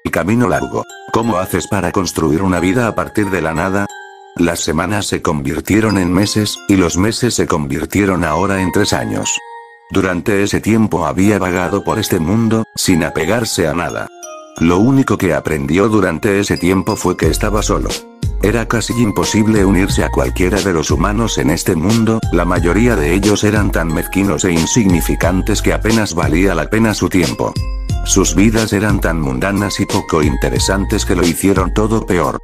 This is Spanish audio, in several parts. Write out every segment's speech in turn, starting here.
Y camino largo. ¿Cómo haces para construir una vida a partir de la nada? Las semanas se convirtieron en meses, y los meses se convirtieron ahora en 3 años. Durante ese tiempo había vagado por este mundo, sin apegarse a nada. Lo único que aprendió durante ese tiempo fue que estaba solo. Era casi imposible unirse a cualquiera de los humanos en este mundo, la mayoría de ellos eran tan mezquinos e insignificantes que apenas valía la pena su tiempo. Sus vidas eran tan mundanas y poco interesantes que lo hicieron todo peor.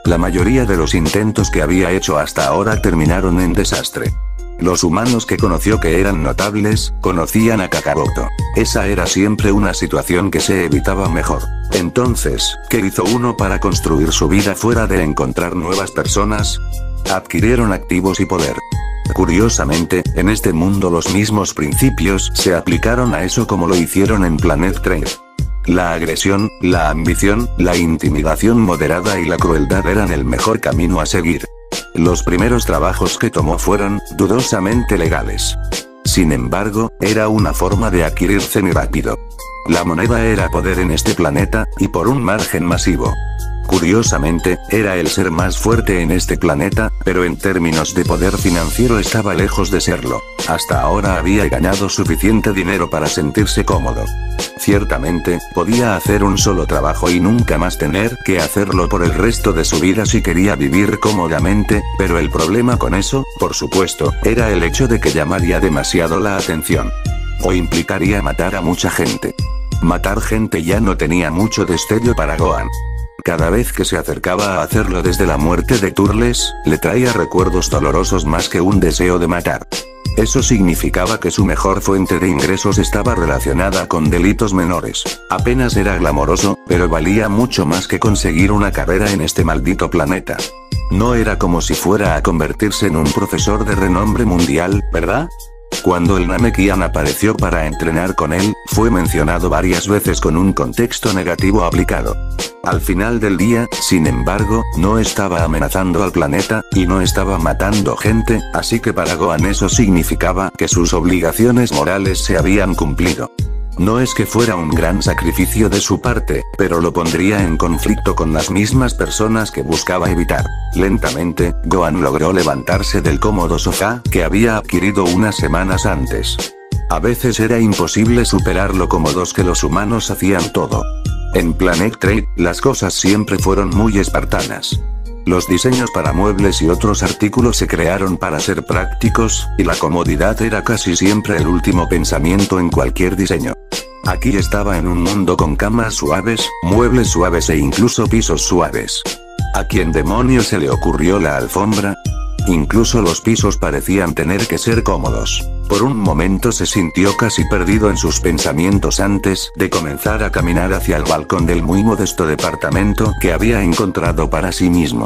La mayoría de los intentos que había hecho hasta ahora terminaron en desastre. Los humanos que conoció que eran notables, conocían a Kakaroto. Esa era siempre una situación que se evitaba mejor. Entonces, ¿qué hizo uno para construir su vida fuera de encontrar nuevas personas? Adquirieron activos y poder. Curiosamente, en este mundo los mismos principios se aplicaron a eso como lo hicieron en Planet Trade. La agresión, la ambición, la intimidación moderada y la crueldad eran el mejor camino a seguir. Los primeros trabajos que tomó fueron, dudosamente legales. Sin embargo, era una forma de adquirir zen rápido. La moneda era poder en este planeta, y por un margen masivo. Curiosamente, era el ser más fuerte en este planeta, pero en términos de poder financiero estaba lejos de serlo. Hasta ahora había ganado suficiente dinero para sentirse cómodo. Ciertamente, podía hacer un solo trabajo y nunca más tener que hacerlo por el resto de su vida si quería vivir cómodamente, pero el problema con eso, por supuesto, era el hecho de que llamaría demasiado la atención. O implicaría matar a mucha gente. Matar gente ya no tenía mucho destello para Gohan. Cada vez que se acercaba a hacerlo desde la muerte de Turles, le traía recuerdos dolorosos más que un deseo de matar. Eso significaba que su mejor fuente de ingresos estaba relacionada con delitos menores. Apenas era glamoroso, pero valía mucho más que conseguir una carrera en este maldito planeta. No era como si fuera a convertirse en un profesor de renombre mundial, ¿verdad? Cuando el Namekian apareció para entrenar con él, fue mencionado varias veces con un contexto negativo aplicado. Al final del día, sin embargo, no estaba amenazando al planeta, y no estaba matando gente, así que para Gohan eso significaba que sus obligaciones morales se habían cumplido. No es que fuera un gran sacrificio de su parte, pero lo pondría en conflicto con las mismas personas que buscaba evitar. Lentamente, Gohan logró levantarse del cómodo sofá que había adquirido unas semanas antes. A veces era imposible superar lo cómodos que los humanos hacían todo. En Planet Trade, las cosas siempre fueron muy espartanas. Los diseños para muebles y otros artículos se crearon para ser prácticos, y la comodidad era casi siempre el último pensamiento en cualquier diseño. Aquí estaba en un mundo con camas suaves, muebles suaves e incluso pisos suaves. ¿A quién demonios se le ocurrió la alfombra? Incluso los pisos parecían tener que ser cómodos. Por un momento se sintió casi perdido en sus pensamientos antes de comenzar a caminar hacia el balcón del muy modesto departamento que había encontrado para sí mismo.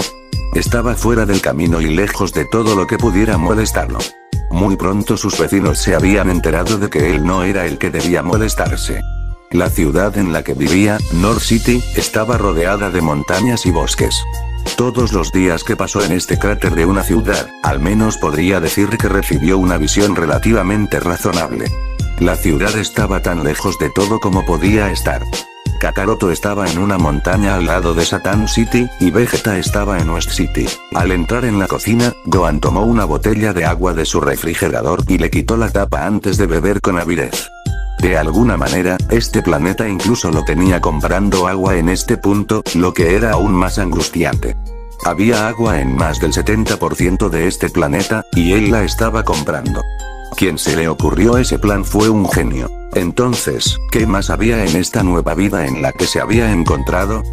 Estaba fuera del camino y lejos de todo lo que pudiera molestarlo. Muy pronto sus vecinos se habían enterado de que él no era el que debía molestarse. La ciudad en la que vivía, North City, estaba rodeada de montañas y bosques. Todos los días que pasó en este cráter de una ciudad, al menos podría decir que recibió una visión relativamente razonable. La ciudad estaba tan lejos de todo como podía estar. Kakaroto estaba en una montaña al lado de Satan City, y Vegeta estaba en West City. Al entrar en la cocina, Gohan tomó una botella de agua de su refrigerador y le quitó la tapa antes de beber con avidez. De alguna manera, este planeta incluso lo tenía comprando agua en este punto, lo que era aún más angustiante. Había agua en más del 70% de este planeta, y él la estaba comprando. Quien se le ocurrió ese plan fue un genio. Entonces, ¿qué más había en esta nueva vida en la que se había encontrado?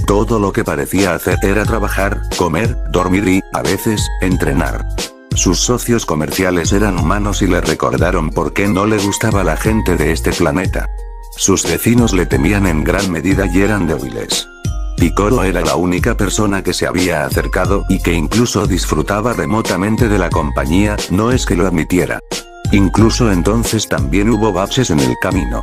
Todo lo que parecía hacer era trabajar, comer, dormir y, a veces, entrenar. Sus socios comerciales eran humanos y le recordaron por qué no le gustaba la gente de este planeta. Sus vecinos le temían en gran medida y eran débiles. Piccolo era la única persona que se había acercado y que incluso disfrutaba remotamente de la compañía, no es que lo admitiera. Incluso entonces también hubo baches en el camino.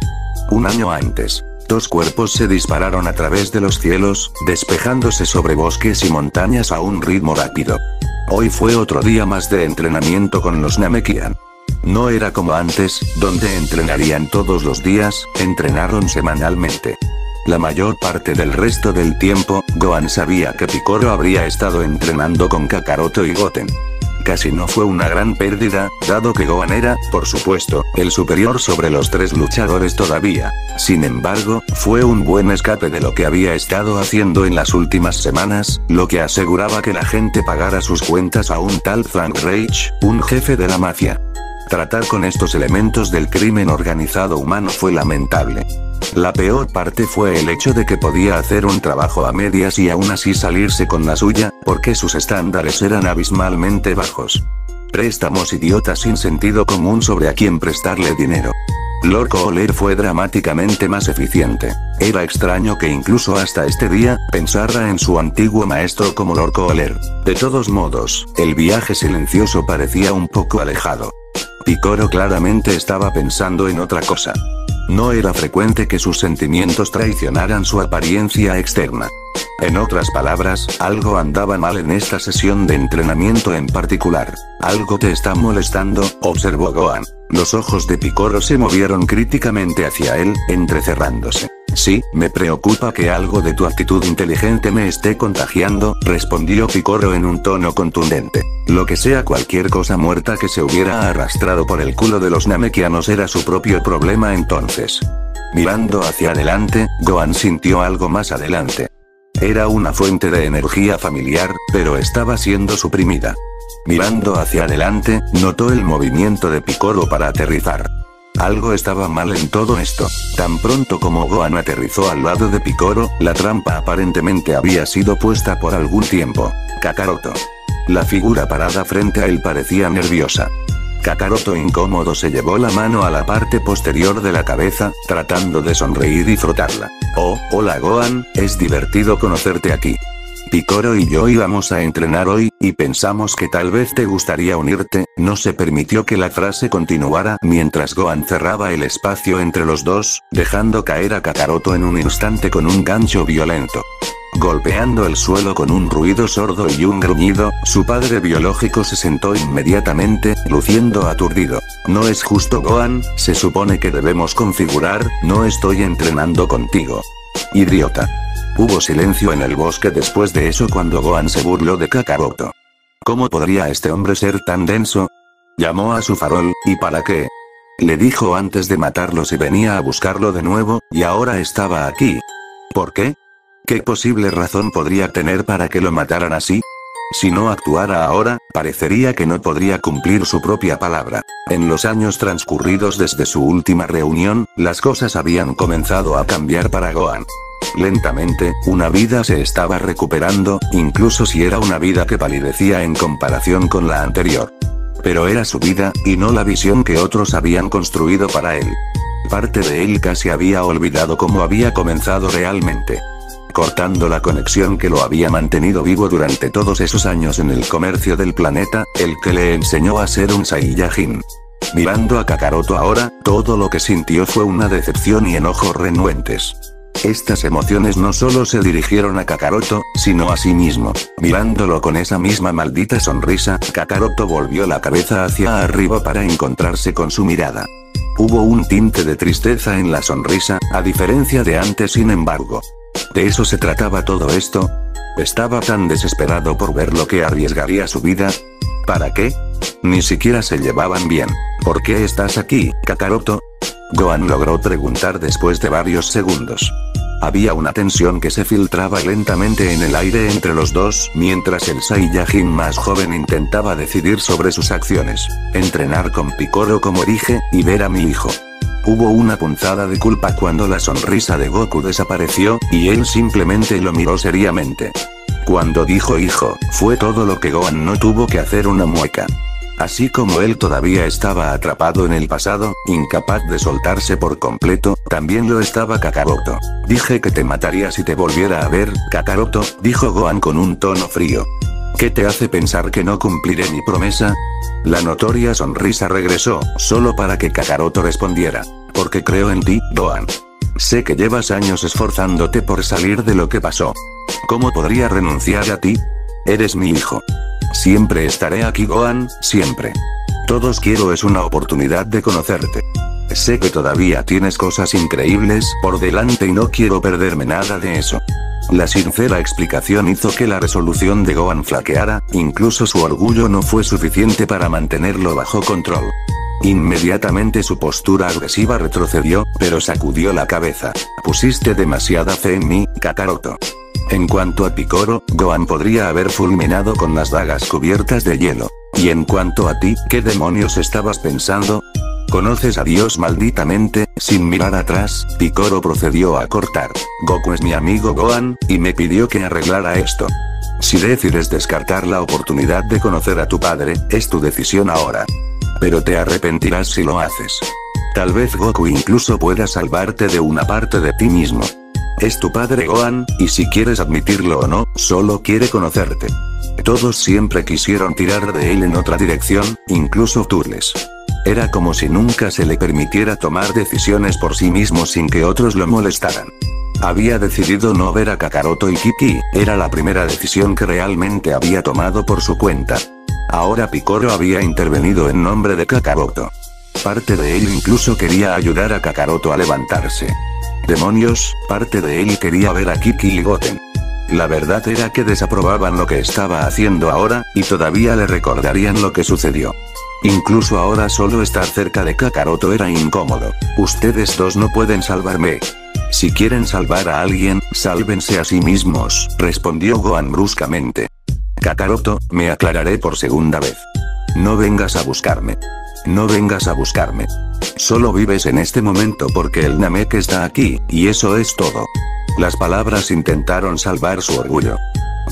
Un año antes, 2 cuerpos se dispararon a través de los cielos, despejándose sobre bosques y montañas a un ritmo rápido. Hoy fue otro día más de entrenamiento con los Namekian. No era como antes, donde entrenarían todos los días, entrenaron semanalmente. La mayor parte del resto del tiempo, Gohan sabía que Piccolo habría estado entrenando con Kakaroto y Goten. Casi no fue una gran pérdida, dado que Gohan era, por supuesto, el superior sobre los 3 luchadores todavía. Sin embargo, fue un buen escape de lo que había estado haciendo en las últimas semanas, lo que aseguraba que la gente pagara sus cuentas a un tal Frank Rage, un jefe de la mafia. Tratar con estos elementos del crimen organizado humano fue lamentable. La peor parte fue el hecho de que podía hacer un trabajo a medias y aún así salirse con la suya, porque sus estándares eran abismalmente bajos. Préstamos idiotas sin sentido común sobre a quién prestarle dinero. Lord Kohler fue dramáticamente más eficiente. Era extraño que incluso hasta este día, pensara en su antiguo maestro como Lord Kohler. De todos modos, el viaje silencioso parecía un poco alejado. Piccolo claramente estaba pensando en otra cosa. No era frecuente que sus sentimientos traicionaran su apariencia externa. En otras palabras, algo andaba mal en esta sesión de entrenamiento en particular. Algo te está molestando, observó Gohan. Los ojos de Piccolo se movieron críticamente hacia él, entrecerrándose. Sí, me preocupa que algo de tu actitud inteligente me esté contagiando, respondió Piccolo en un tono contundente. Lo que sea cualquier cosa muerta que se hubiera arrastrado por el culo de los namekianos era su propio problema entonces. Mirando hacia adelante, Gohan sintió algo más adelante. Era una fuente de energía familiar, pero estaba siendo suprimida. Mirando hacia adelante, notó el movimiento de Piccolo para aterrizar. Algo estaba mal en todo esto. Tan pronto como Gohan aterrizó al lado de Piccolo, la trampa aparentemente había sido puesta por algún tiempo. Kakaroto. La figura parada frente a él parecía nerviosa. Kakaroto incómodo se llevó la mano a la parte posterior de la cabeza, tratando de sonreír y frotarla. Oh, hola Gohan, es divertido conocerte aquí. Piccolo y yo íbamos a entrenar hoy, y pensamos que tal vez te gustaría unirte. No se permitió que la frase continuara mientras Gohan cerraba el espacio entre los dos, dejando caer a Kakaroto en un instante con un gancho violento. Golpeando el suelo con un ruido sordo y un gruñido, su padre biológico se sentó inmediatamente, luciendo aturdido. No es justo Gohan, se supone que debemos configurar, no estoy entrenando contigo. Idiota. Hubo silencio en el bosque después de eso cuando Gohan se burló de Kakaroto. ¿Cómo podría este hombre ser tan denso? Llamó a su farol, ¿y para qué? Le dijo antes de matarlo si venía a buscarlo de nuevo, y ahora estaba aquí. ¿Por qué? ¿Qué posible razón podría tener para que lo mataran así? Si no actuara ahora, parecería que no podría cumplir su propia palabra. En los años transcurridos desde su última reunión, las cosas habían comenzado a cambiar para Gohan. Lentamente, una vida se estaba recuperando, incluso si era una vida que palidecía en comparación con la anterior. Pero era su vida, y no la visión que otros habían construido para él. Parte de él casi había olvidado cómo había comenzado realmente. Cortando la conexión que lo había mantenido vivo durante todos esos años en el comercio del planeta, el que le enseñó a ser un Saiyajin. Mirando a Kakaroto ahora, todo lo que sintió fue una decepción y enojo renuentes. Estas emociones no solo se dirigieron a Kakaroto, sino a sí mismo. Mirándolo con esa misma maldita sonrisa, Kakaroto volvió la cabeza hacia arriba para encontrarse con su mirada. Hubo un tinte de tristeza en la sonrisa, a diferencia de antes sin embargo. ¿De eso se trataba todo esto? Estaba tan desesperado por ver lo que arriesgaría su vida. ¿Para qué? Ni siquiera se llevaban bien. ¿Por qué estás aquí, Kakaroto? Gohan logró preguntar después de varios segundos. Había una tensión que se filtraba lentamente en el aire entre los dos, mientras el Saiyajin más joven intentaba decidir sobre sus acciones. Entrenar con Piccolo como dije, y ver a mi hijo. Hubo una punzada de culpa cuando la sonrisa de Goku desapareció, y él simplemente lo miró seriamente. Cuando dijo hijo, fue todo lo que Gohan no tuvo que hacer una mueca. Así como él todavía estaba atrapado en el pasado, incapaz de soltarse por completo, también lo estaba Kakaroto. Dije que te mataría si te volviera a ver, Kakaroto, dijo Gohan con un tono frío. ¿Qué te hace pensar que no cumpliré mi promesa? La notoria sonrisa regresó, solo para que Kakaroto respondiera. Porque creo en ti, Gohan. Sé que llevas años esforzándote por salir de lo que pasó. ¿Cómo podría renunciar a ti? Eres mi hijo. Siempre estaré aquí, Gohan, siempre. Todos quiero es una oportunidad de conocerte. Sé que todavía tienes cosas increíbles por delante y no quiero perderme nada de eso. La sincera explicación hizo que la resolución de Gohan flaqueara, incluso su orgullo no fue suficiente para mantenerlo bajo control. Inmediatamente su postura agresiva retrocedió, pero sacudió la cabeza. Pusiste demasiada fe en mí, Kakaroto. En cuanto a Picoro, Gohan podría haber fulminado con las dagas cubiertas de hielo. Y en cuanto a ti, ¿qué demonios estabas pensando? ¿Conoces a Dios malditamente? Sin mirar atrás, Picoro procedió a cortar. Goku es mi amigo Gohan, y me pidió que arreglara esto. Si decides descartar la oportunidad de conocer a tu padre, es tu decisión ahora. Pero te arrepentirás si lo haces. Tal vez Goku incluso pueda salvarte de una parte de ti mismo. Es tu padre Gohan, y si quieres admitirlo o no, solo quiere conocerte. Todos siempre quisieron tirar de él en otra dirección, incluso Turles. Era como si nunca se le permitiera tomar decisiones por sí mismo sin que otros lo molestaran. Había decidido no ver a Kakaroto y Kiki, era la primera decisión que realmente había tomado por su cuenta. Ahora Picoro había intervenido en nombre de Kakaroto. Parte de él incluso quería ayudar a Kakaroto a levantarse. Demonios, parte de él quería ver a Kiki y Goten. La verdad era que desaprobaban lo que estaba haciendo ahora, y todavía le recordarían lo que sucedió. Incluso ahora solo estar cerca de Kakaroto era incómodo. Ustedes dos no pueden salvarme. Si quieren salvar a alguien, sálvense a sí mismos, respondió Gohan bruscamente. Kakaroto, me aclararé por segunda vez. No vengas a buscarme. No vengas a buscarme. Solo vives en este momento porque el Namek está aquí, y eso es todo. Las palabras intentaron salvar su orgullo.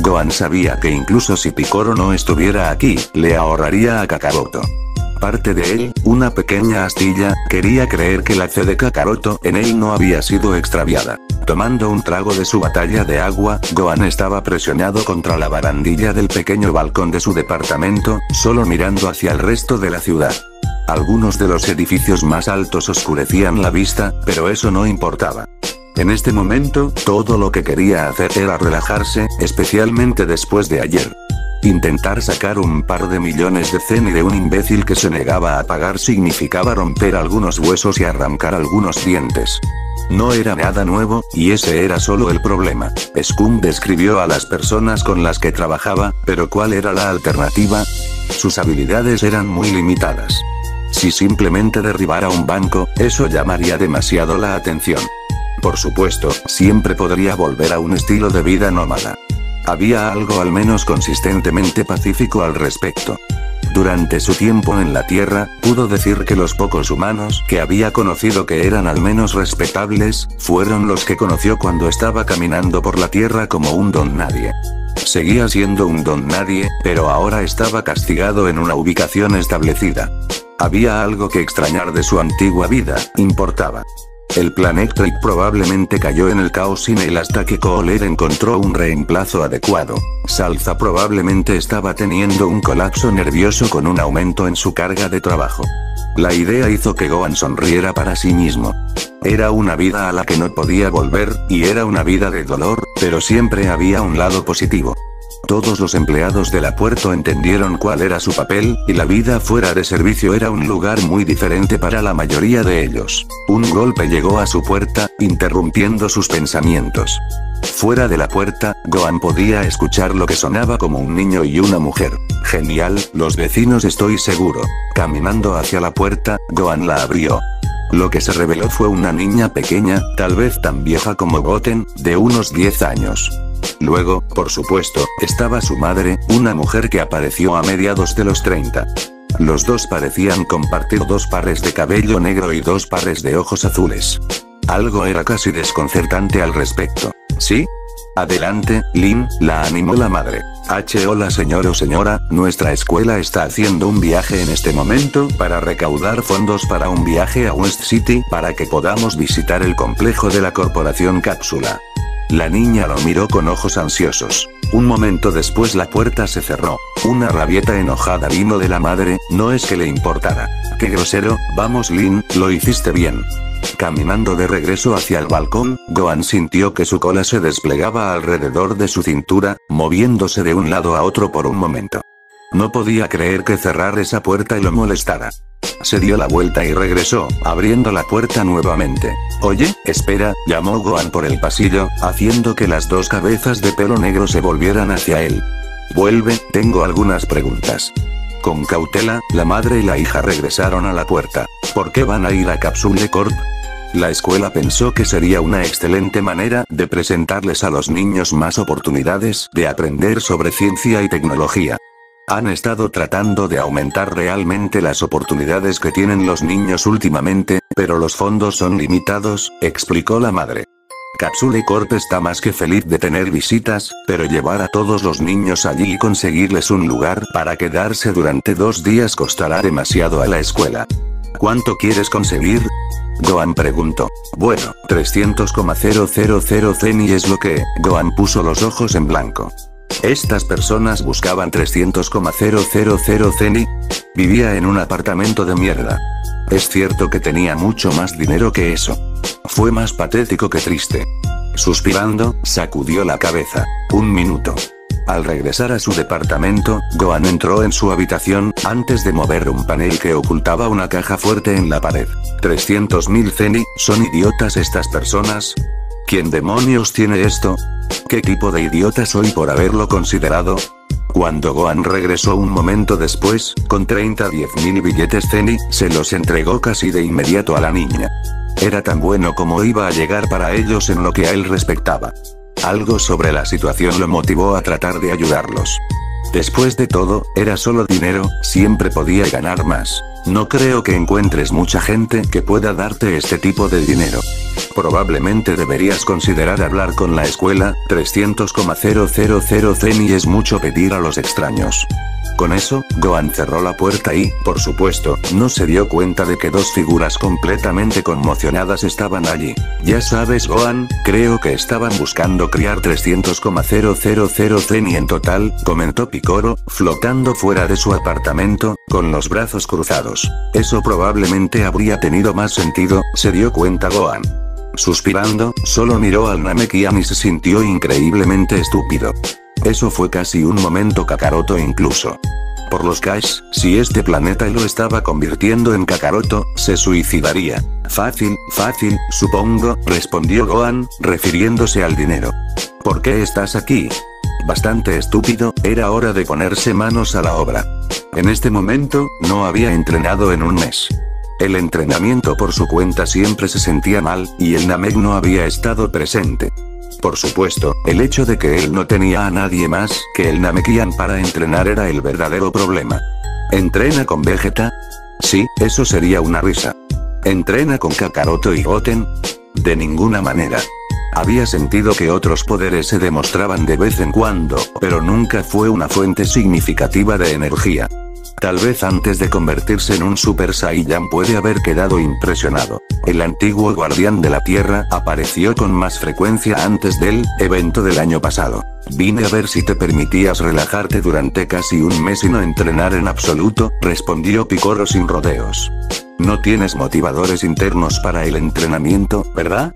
Gohan sabía que incluso si Picoro no estuviera aquí, le ahorraría a Kakaroto. Parte de él, una pequeña astilla, quería creer que la fe de Kakaroto en él no había sido extraviada. Tomando un trago de su batalla de agua, Gohan estaba presionado contra la barandilla del pequeño balcón de su departamento, solo mirando hacia el resto de la ciudad. Algunos de los edificios más altos oscurecían la vista, pero eso no importaba. En este momento, todo lo que quería hacer era relajarse, especialmente después de ayer. Intentar sacar un par de millones de zen y de un imbécil que se negaba a pagar significaba romper algunos huesos y arrancar algunos dientes. No era nada nuevo, y ese era solo el problema. Scum describió a las personas con las que trabajaba, pero ¿cuál era la alternativa? Sus habilidades eran muy limitadas. Si simplemente derribara un banco, eso llamaría demasiado la atención. Por supuesto, siempre podría volver a un estilo de vida nómada. Había algo al menos consistentemente pacífico al respecto. Durante su tiempo en la Tierra, pudo decir que los pocos humanos que había conocido que eran al menos respetables, fueron los que conoció cuando estaba caminando por la Tierra como un don nadie. Seguía siendo un don nadie, pero ahora estaba castigado en una ubicación establecida. Había algo que extrañar de su antigua vida, importaba. El Planetrip probablemente cayó en el caos sin él hasta que Kohler encontró un reemplazo adecuado. Salza probablemente estaba teniendo un colapso nervioso con un aumento en su carga de trabajo. La idea hizo que Gohan sonriera para sí mismo. Era una vida a la que no podía volver, y era una vida de dolor, pero siempre había un lado positivo. Todos los empleados de la puerta entendieron cuál era su papel, y la vida fuera de servicio era un lugar muy diferente para la mayoría de ellos. Un golpe llegó a su puerta, interrumpiendo sus pensamientos. Fuera de la puerta, Gohan podía escuchar lo que sonaba como un niño y una mujer. Genial, los vecinos estoy seguro. Caminando hacia la puerta, Gohan la abrió. Lo que se reveló fue una niña pequeña, tal vez tan vieja como Goten, de unos 10 años. Luego, por supuesto, estaba su madre, una mujer que apareció a mediados de los 30. Los dos parecían compartir 2 pares de cabello negro y 2 pares de ojos azules. Algo era casi desconcertante al respecto. ¿Sí? Adelante, Lin, la animó la madre. Hola señor o señora, nuestra escuela está haciendo un viaje en este momento para recaudar fondos para un viaje a West City para que podamos visitar el complejo de la corporación Cápsula. La niña lo miró con ojos ansiosos. Un momento después la puerta se cerró. Una rabieta enojada vino de la madre, no es que le importara. ¡Qué grosero! Vamos Lin, lo hiciste bien. Caminando de regreso hacia el balcón, Gohan sintió que su cola se desplegaba alrededor de su cintura, moviéndose de un lado a otro por un momento. No podía creer que cerrar esa puerta y lo molestara. Se dio la vuelta y regresó, abriendo la puerta nuevamente. Oye, espera, llamó Gohan por el pasillo, haciendo que las dos cabezas de pelo negro se volvieran hacia él. Vuelve, tengo algunas preguntas. Con cautela, la madre y la hija regresaron a la puerta. ¿Por qué van a ir a Capsule Corp? La escuela pensó que sería una excelente manera de presentarles a los niños más oportunidades de aprender sobre ciencia y tecnología. Han estado tratando de aumentar realmente las oportunidades que tienen los niños últimamente, pero los fondos son limitados, explicó la madre. Capsule Corp está más que feliz de tener visitas, pero llevar a todos los niños allí y conseguirles un lugar para quedarse durante 2 días costará demasiado a la escuela. ¿Cuánto quieres conseguir? Gohan preguntó. Bueno, 300,000 zen y es lo que... Gohan puso los ojos en blanco. Estas personas buscaban 300,000 zen y... Vivía en un apartamento de mierda. Es cierto que tenía mucho más dinero que eso. Fue más patético que triste. Suspirando, sacudió la cabeza. 1 minuto. Al regresar a su departamento, Gohan entró en su habitación, antes de mover un panel que ocultaba una caja fuerte en la pared. 300.000 zen, ¿son idiotas estas personas? ¿Quién demonios tiene esto? ¿Qué tipo de idiota soy por haberlo considerado? Cuando Gohan regresó un momento después, con 10.000 billetes zen, se los entregó casi de inmediato a la niña. Era tan bueno como iba a llegar para ellos en lo que a él respectaba. Algo sobre la situación lo motivó a tratar de ayudarlos. Después de todo, era solo dinero, siempre podía ganar más. No creo que encuentres mucha gente que pueda darte este tipo de dinero. Probablemente deberías considerar hablar con la escuela, 300,000 zen y es mucho pedir a los extraños. Con eso, Gohan cerró la puerta y, por supuesto, no se dio cuenta de que 2 figuras completamente conmocionadas estaban allí. Ya sabes Gohan, creo que estaban buscando criar 300,000 zen y en total, comentó Piccolo, flotando fuera de su apartamento, con los brazos cruzados. Eso probablemente habría tenido más sentido, se dio cuenta Gohan. Suspirando, solo miró al Namekian y se sintió increíblemente estúpido. Eso fue casi un momento Kakaroto incluso. Por los cash, si este planeta lo estaba convirtiendo en Kakaroto, se suicidaría. Fácil, supongo, respondió Gohan, refiriéndose al dinero. ¿Por qué estás aquí? Bastante estúpido, era hora de ponerse manos a la obra. En este momento, no había entrenado en un mes. El entrenamiento por su cuenta siempre se sentía mal, y el Namek no había estado presente. Por supuesto, el hecho de que él no tenía a nadie más que el Namekian para entrenar era el verdadero problema. ¿Entrena con Vegeta? Sí, eso sería una risa. ¿Entrena con Kakaroto y Goten? De ninguna manera. Había sentido que otros poderes se demostraban de vez en cuando, pero nunca fue una fuente significativa de energía. Tal vez antes de convertirse en un Super Saiyan puede haber quedado impresionado. El antiguo guardián de la Tierra apareció con más frecuencia antes del evento del año pasado. Vine a ver si te permitías relajarte durante casi un mes y no entrenar en absoluto, respondió Piccolo sin rodeos. No tienes motivadores internos para el entrenamiento, ¿verdad?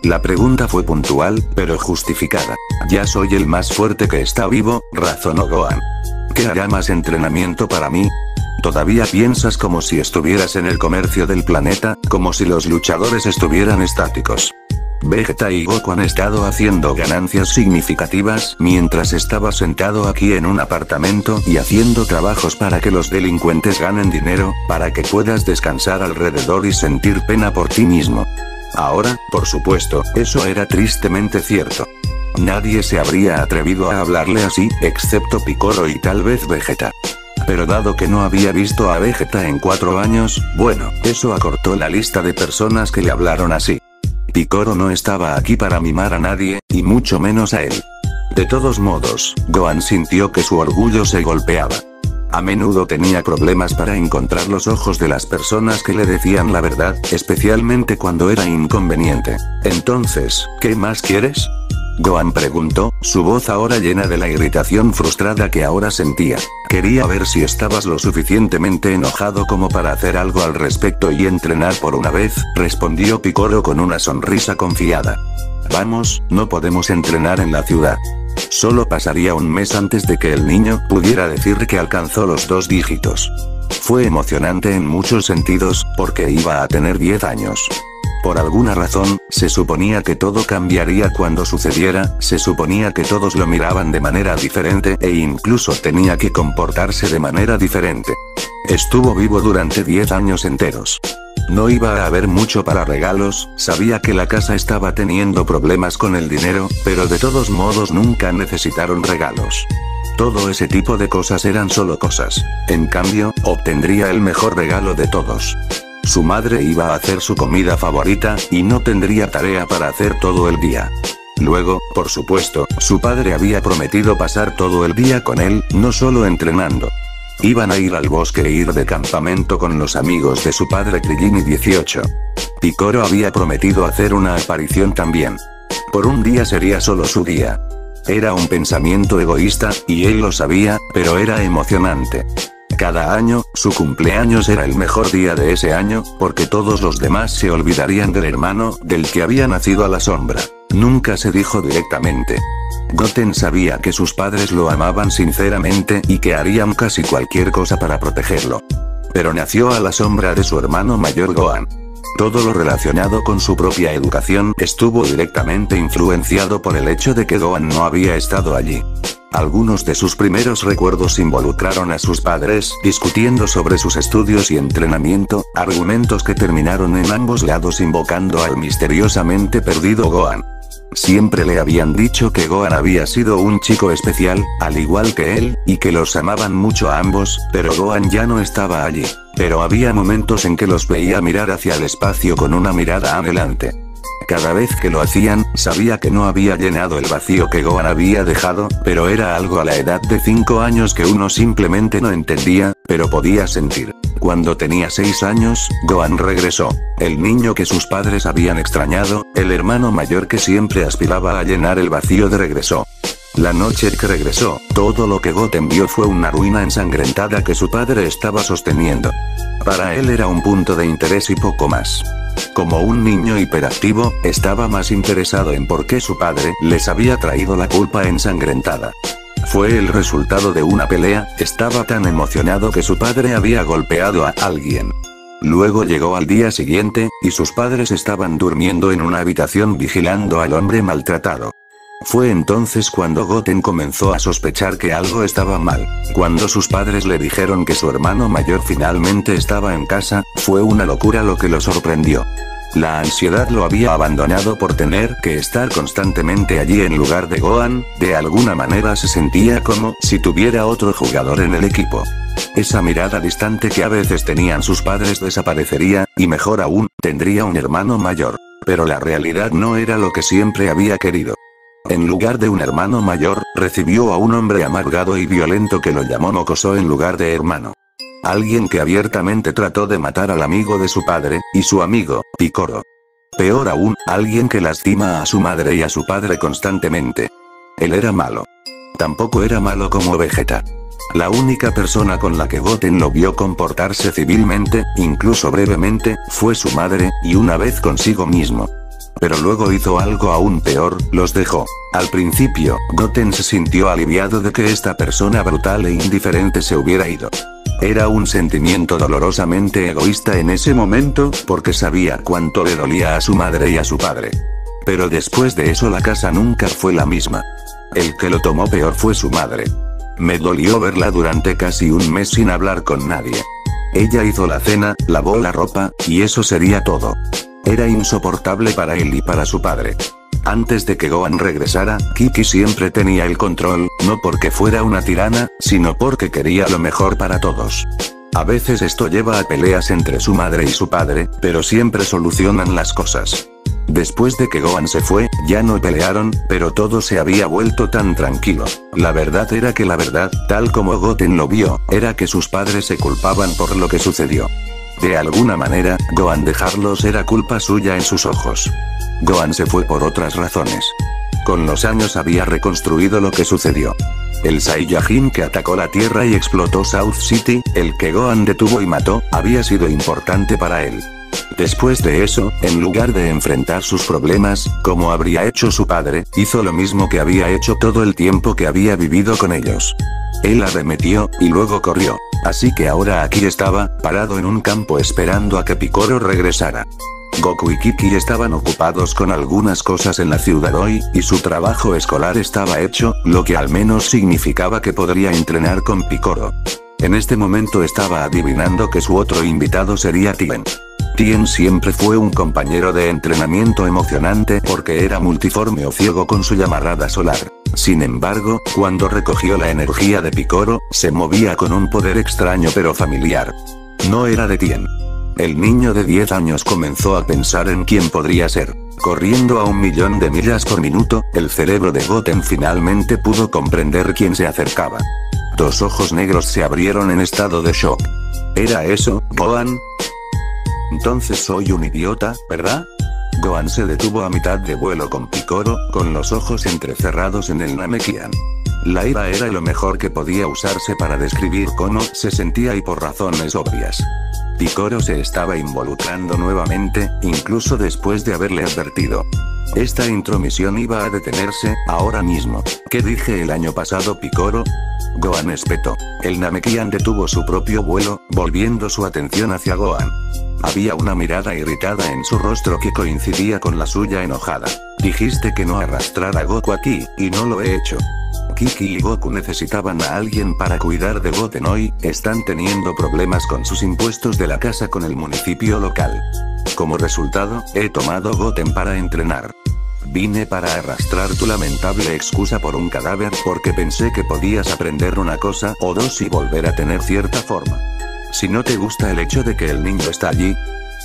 La pregunta fue puntual, pero justificada. Ya soy el más fuerte que está vivo, razonó Gohan. ¿Qué hará más entrenamiento para mí? Todavía piensas como si estuvieras en el comercio del planeta, como si los luchadores estuvieran estáticos. Vegeta y Goku han estado haciendo ganancias significativas mientras estaba sentado aquí en un apartamento y haciendo trabajos para que los delincuentes ganen dinero, para que puedas descansar alrededor y sentir pena por ti mismo. Ahora, por supuesto, eso era tristemente cierto. Nadie se habría atrevido a hablarle así, excepto Piccolo y tal vez Vegeta. Pero dado que no había visto a Vegeta en 4 años, bueno, eso acortó la lista de personas que le hablaron así. Piccolo no estaba aquí para mimar a nadie, y mucho menos a él. De todos modos, Gohan sintió que su orgullo se golpeaba. A menudo tenía problemas para encontrar los ojos de las personas que le decían la verdad, especialmente cuando era inconveniente. Entonces, ¿qué más quieres? Gohan preguntó, su voz ahora llena de la irritación frustrada que ahora sentía. Quería ver si estabas lo suficientemente enojado como para hacer algo al respecto y entrenar por una vez, respondió Piccolo con una sonrisa confiada. Vamos, no podemos entrenar en la ciudad. Solo pasaría un mes antes de que el niño pudiera decir que alcanzó los 2 dígitos. Fue emocionante en muchos sentidos, porque iba a tener 10 años. Por alguna razón, se suponía que todo cambiaría cuando sucediera, se suponía que todos lo miraban de manera diferente e incluso tenía que comportarse de manera diferente. Estuvo vivo durante 10 años enteros. No iba a haber mucho para regalos, sabía que la casa estaba teniendo problemas con el dinero, pero de todos modos nunca necesitaron regalos. Todo ese tipo de cosas eran solo cosas. En cambio, obtendría el mejor regalo de todos. Su madre iba a hacer su comida favorita, y no tendría tarea para hacer todo el día. Luego, por supuesto, su padre había prometido pasar todo el día con él, no solo entrenando. Iban a ir al bosque e ir de campamento con los amigos de su padre Krillin 18. Picoro había prometido hacer una aparición también. Por un día sería solo su día. Era un pensamiento egoísta, y él lo sabía, pero era emocionante. Cada año, su cumpleaños era el mejor día de ese año, porque todos los demás se olvidarían del hermano, del que había nacido a la sombra. Nunca se dijo directamente. Goten sabía que sus padres lo amaban sinceramente y que harían casi cualquier cosa para protegerlo. Pero nació a la sombra de su hermano mayor Gohan. Todo lo relacionado con su propia educación estuvo directamente influenciado por el hecho de que Gohan no había estado allí. Algunos de sus primeros recuerdos involucraron a sus padres discutiendo sobre sus estudios y entrenamiento, argumentos que terminaron en ambos lados invocando al misteriosamente perdido Gohan. Siempre le habían dicho que Gohan había sido un chico especial, al igual que él, y que los amaban mucho a ambos, pero Gohan ya no estaba allí. Pero había momentos en que los veía mirar hacia el espacio con una mirada anhelante. Cada vez que lo hacían, sabía que no había llenado el vacío que Gohan había dejado, pero era algo a la edad de 5 años que uno simplemente no entendía, pero podía sentir. Cuando tenía 6 años, Gohan regresó. El niño que sus padres habían extrañado, el hermano mayor que siempre aspiraba a llenar el vacío regresó. La noche que regresó, todo lo que Goten vio fue una ruina ensangrentada que su padre estaba sosteniendo. Para él era un punto de interés y poco más. Como un niño hiperactivo, estaba más interesado en por qué su padre les había traído la culpa ensangrentada. Fue el resultado de una pelea, estaba tan emocionado que su padre había golpeado a alguien. Luego llegó al día siguiente, y sus padres estaban durmiendo en una habitación vigilando al hombre maltratado. Fue entonces cuando Goten comenzó a sospechar que algo estaba mal. Cuando sus padres le dijeron que su hermano mayor finalmente estaba en casa, fue una locura lo que lo sorprendió. La ansiedad lo había abandonado por tener que estar constantemente allí en lugar de Gohan, de alguna manera se sentía como si tuviera otro jugador en el equipo. Esa mirada distante que a veces tenían sus padres desaparecería, y mejor aún, tendría un hermano mayor. Pero la realidad no era lo que siempre había querido. En lugar de un hermano mayor, recibió a un hombre amargado y violento que lo llamó Mocoso en lugar de hermano. Alguien que abiertamente trató de matar al amigo de su padre, y su amigo, Picoro. Peor aún, alguien que lastima a su madre y a su padre constantemente. Él era malo. Tampoco era malo como Vegeta. La única persona con la que Goten lo vio comportarse civilmente, incluso brevemente, fue su madre, y una vez consigo mismo. Pero luego hizo algo aún peor, los dejó. Al principio, Goten se sintió aliviado de que esta persona brutal e indiferente se hubiera ido. Era un sentimiento dolorosamente egoísta en ese momento, porque sabía cuánto le dolía a su madre y a su padre. Pero después de eso la casa nunca fue la misma. El que lo tomó peor fue su madre. Me dolió verla durante casi un mes sin hablar con nadie. Ella hizo la cena, lavó la ropa, y eso sería todo. Era insoportable para él y para su padre. Antes de que Gohan regresara, Kiki siempre tenía el control, no porque fuera una tirana, sino porque quería lo mejor para todos. A veces esto lleva a peleas entre su madre y su padre, pero siempre solucionan las cosas. Después de que Gohan se fue, ya no pelearon, pero todo se había vuelto tan tranquilo. La verdad era que la verdad, tal como Goten lo vio, era que sus padres se culpaban por lo que sucedió. De alguna manera, Gohan dejarlos era culpa suya en sus ojos. Gohan se fue por otras razones. Con los años había reconstruido lo que sucedió. El Saiyajin que atacó la Tierra y explotó South City, el que Gohan detuvo y mató, había sido importante para él. Después de eso, en lugar de enfrentar sus problemas, como habría hecho su padre, hizo lo mismo que había hecho todo el tiempo que había vivido con ellos. Él arremetió, y luego corrió. Así que ahora aquí estaba, parado en un campo esperando a que Picoro regresara. Goku y Kiki estaban ocupados con algunas cosas en la ciudad hoy, y su trabajo escolar estaba hecho, lo que al menos significaba que podría entrenar con Picoro. En este momento estaba adivinando que su otro invitado sería Tien. Tien siempre fue un compañero de entrenamiento emocionante porque era multiforme o ciego con su llamarada solar. Sin embargo, cuando recogió la energía de Picoro, se movía con un poder extraño pero familiar. No era de Tien. El niño de 10 años comenzó a pensar en quién podría ser. Corriendo a 1.000.000 de millas por minuto, el cerebro de Goten finalmente pudo comprender quién se acercaba. Dos ojos negros se abrieron en estado de shock. ¿Era eso, Gohan? Entonces soy un idiota, ¿verdad? Gohan se detuvo a mitad de vuelo con Picoro, con los ojos entrecerrados en el Namekian. La ira era lo mejor que podía usarse para describir cómo se sentía y por razones obvias. Picoro se estaba involucrando nuevamente, incluso después de haberle advertido. Esta intromisión iba a detenerse, ahora mismo. ¿Qué dije el año pasado, Picoro? Gohan espetó. El Namekian detuvo su propio vuelo, volviendo su atención hacia Gohan. Había una mirada irritada en su rostro que coincidía con la suya enojada. Dijiste que no arrastrara a Goku aquí, y no lo he hecho. Kiki y Goku necesitaban a alguien para cuidar de Goten hoy, están teniendo problemas con sus impuestos de la casa con el municipio local. Como resultado, he tomado Goten para entrenar. Vine para arrastrar tu lamentable excusa por un cadáver porque pensé que podías aprender una cosa o dos y volver a tener cierta forma. Si no te gusta el hecho de que el niño está allí,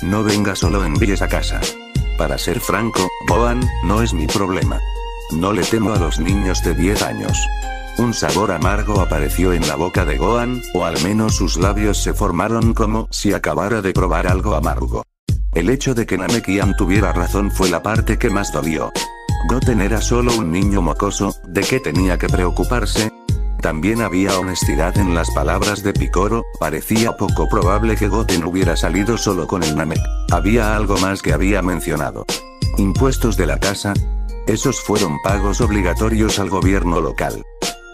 no vengas o lo envíes a casa. Para ser franco, Gohan, no es mi problema. No le temo a los niños de 10 años. Un sabor amargo apareció en la boca de Gohan, o al menos sus labios se formaron como si acabara de probar algo amargo. El hecho de que Namekian tuviera razón fue la parte que más dolió. Goten era solo un niño mocoso, ¿de qué tenía que preocuparse? También había honestidad en las palabras de Picoro, parecía poco probable que Goten hubiera salido solo con el Namek. Había algo más que había mencionado. Impuestos de la casa. Esos fueron pagos obligatorios al gobierno local.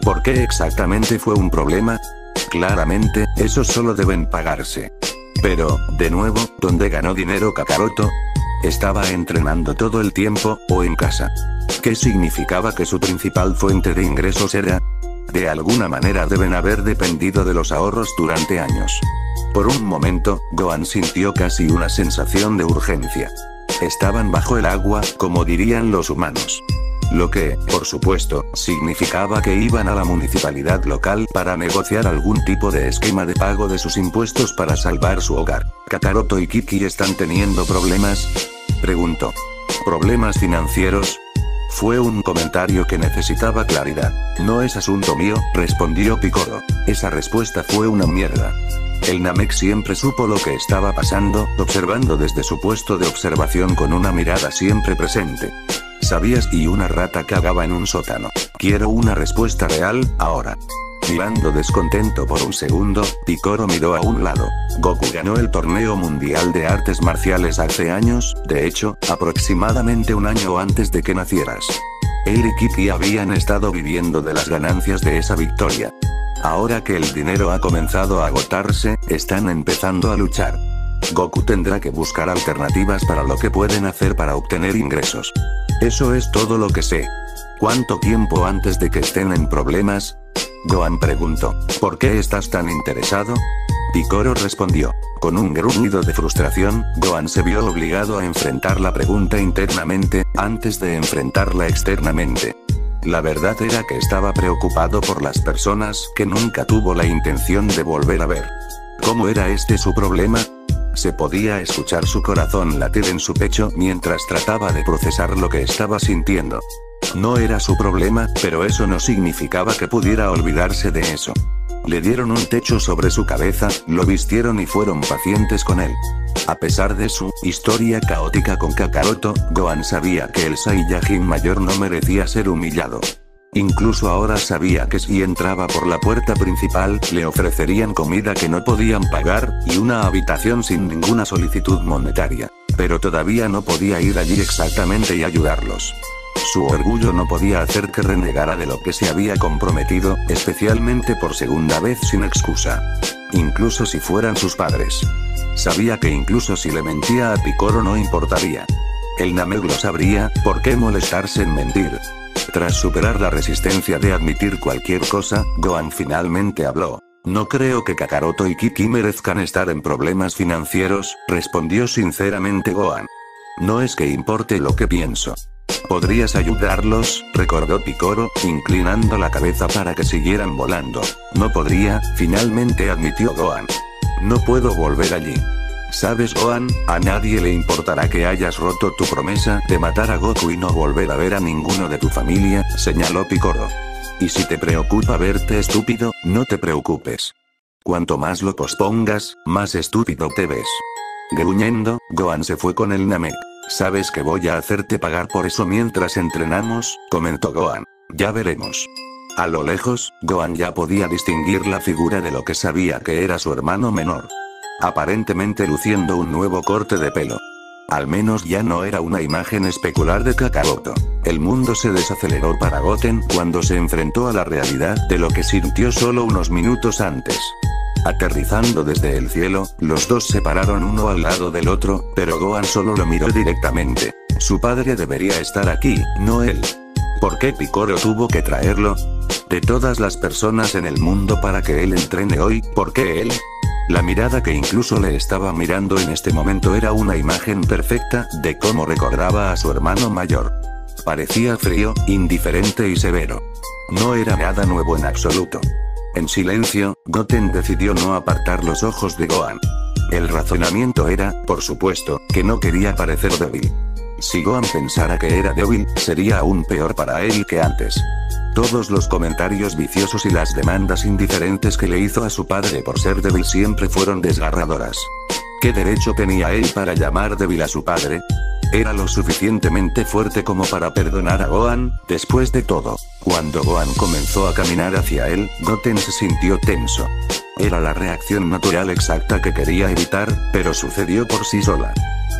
¿Por qué exactamente fue un problema? Claramente, esos solo deben pagarse. Pero, de nuevo, ¿dónde ganó dinero Kakaroto? ¿Estaba entrenando todo el tiempo, o en casa? ¿Qué significaba que su principal fuente de ingresos era? De alguna manera deben haber dependido de los ahorros durante años. Por un momento, Gohan sintió casi una sensación de urgencia. Estaban bajo el agua, como dirían los humanos. Lo que, por supuesto, significaba que iban a la municipalidad local para negociar algún tipo de esquema de pago de sus impuestos para salvar su hogar. ¿Kakaroto y Kiki están teniendo problemas? Preguntó. ¿Problemas financieros? Fue un comentario que necesitaba claridad. No es asunto mío, respondió Picoro. Esa respuesta fue una mierda. El Namek siempre supo lo que estaba pasando, observando desde su puesto de observación con una mirada siempre presente. ¿Sabías? Y una rata cagaba en un sótano. Quiero una respuesta real, ahora. Mirando descontento por un segundo, Picoro miró a un lado. Goku ganó el torneo mundial de artes marciales hace años, de hecho, aproximadamente un año antes de que nacieras. Él y Kiki habían estado viviendo de las ganancias de esa victoria. Ahora que el dinero ha comenzado a agotarse, están empezando a luchar. Goku tendrá que buscar alternativas para lo que pueden hacer para obtener ingresos. Eso es todo lo que sé. ¿Cuánto tiempo antes de que estén en problemas? Gohan preguntó. ¿Por qué estás tan interesado? Picoro respondió. Con un gruñido de frustración, Gohan se vio obligado a enfrentar la pregunta internamente, antes de enfrentarla externamente. La verdad era que estaba preocupado por las personas que nunca tuvo la intención de volver a ver. ¿Cómo era este su problema? Se podía escuchar su corazón latir en su pecho mientras trataba de procesar lo que estaba sintiendo. No era su problema, pero eso no significaba que pudiera olvidarse de eso. Le dieron un techo sobre su cabeza, lo vistieron y fueron pacientes con él. A pesar de su historia caótica con Kakaroto, Gohan sabía que el Saiyajin mayor no merecía ser humillado. Incluso ahora sabía que si entraba por la puerta principal, le ofrecerían comida que no podían pagar, y una habitación sin ninguna solicitud monetaria. Pero todavía no podía ir allí exactamente y ayudarlos. Su orgullo no podía hacer que renegara de lo que se había comprometido, especialmente por segunda vez sin excusa. Incluso si fueran sus padres. Sabía que incluso si le mentía a Picoro no importaría. El Namek lo sabría, ¿por qué molestarse en mentir? Tras superar la resistencia de admitir cualquier cosa, Gohan finalmente habló. No creo que Kakaroto y Kiki merezcan estar en problemas financieros, respondió sinceramente Gohan. No es que importe lo que pienso. ¿Podrías ayudarlos?, recordó Picoro, inclinando la cabeza para que siguieran volando. No podría, finalmente admitió Gohan. No puedo volver allí. ¿Sabes, Gohan? A nadie le importará que hayas roto tu promesa de matar a Goku y no volver a ver a ninguno de tu familia, señaló Picoro. Y si te preocupa verte estúpido, no te preocupes. Cuanto más lo pospongas, más estúpido te ves. Gruñendo, Gohan se fue con el Namek. Sabes que voy a hacerte pagar por eso mientras entrenamos, comentó Gohan. Ya veremos. A lo lejos, Gohan ya podía distinguir la figura de lo que sabía que era su hermano menor. Aparentemente luciendo un nuevo corte de pelo. Al menos ya no era una imagen especular de Kakaroto. El mundo se desaceleró para Goten cuando se enfrentó a la realidad de lo que sintió solo unos minutos antes. Aterrizando desde el cielo, los dos se pararon uno al lado del otro, pero Gohan solo lo miró directamente. Su padre debería estar aquí, no él. ¿Por qué Picoro tuvo que traerlo? De todas las personas en el mundo para que él entrene hoy, ¿por qué él? La mirada que incluso le estaba mirando en este momento era una imagen perfecta de cómo recordaba a su hermano mayor. Parecía frío, indiferente y severo. No era nada nuevo en absoluto. En silencio, Goten decidió no apartar los ojos de Gohan. El razonamiento era, por supuesto, que no quería parecer débil. Si Gohan pensara que era débil, sería aún peor para él que antes. Todos los comentarios viciosos y las demandas indiferentes que le hizo a su padre por ser débil siempre fueron desgarradoras. ¿Qué derecho tenía él para llamar débil a su padre? Era lo suficientemente fuerte como para perdonar a Gohan. Después de todo, cuando Gohan comenzó a caminar hacia él, Goten se sintió tenso. Era la reacción natural exacta que quería evitar, pero sucedió por sí sola.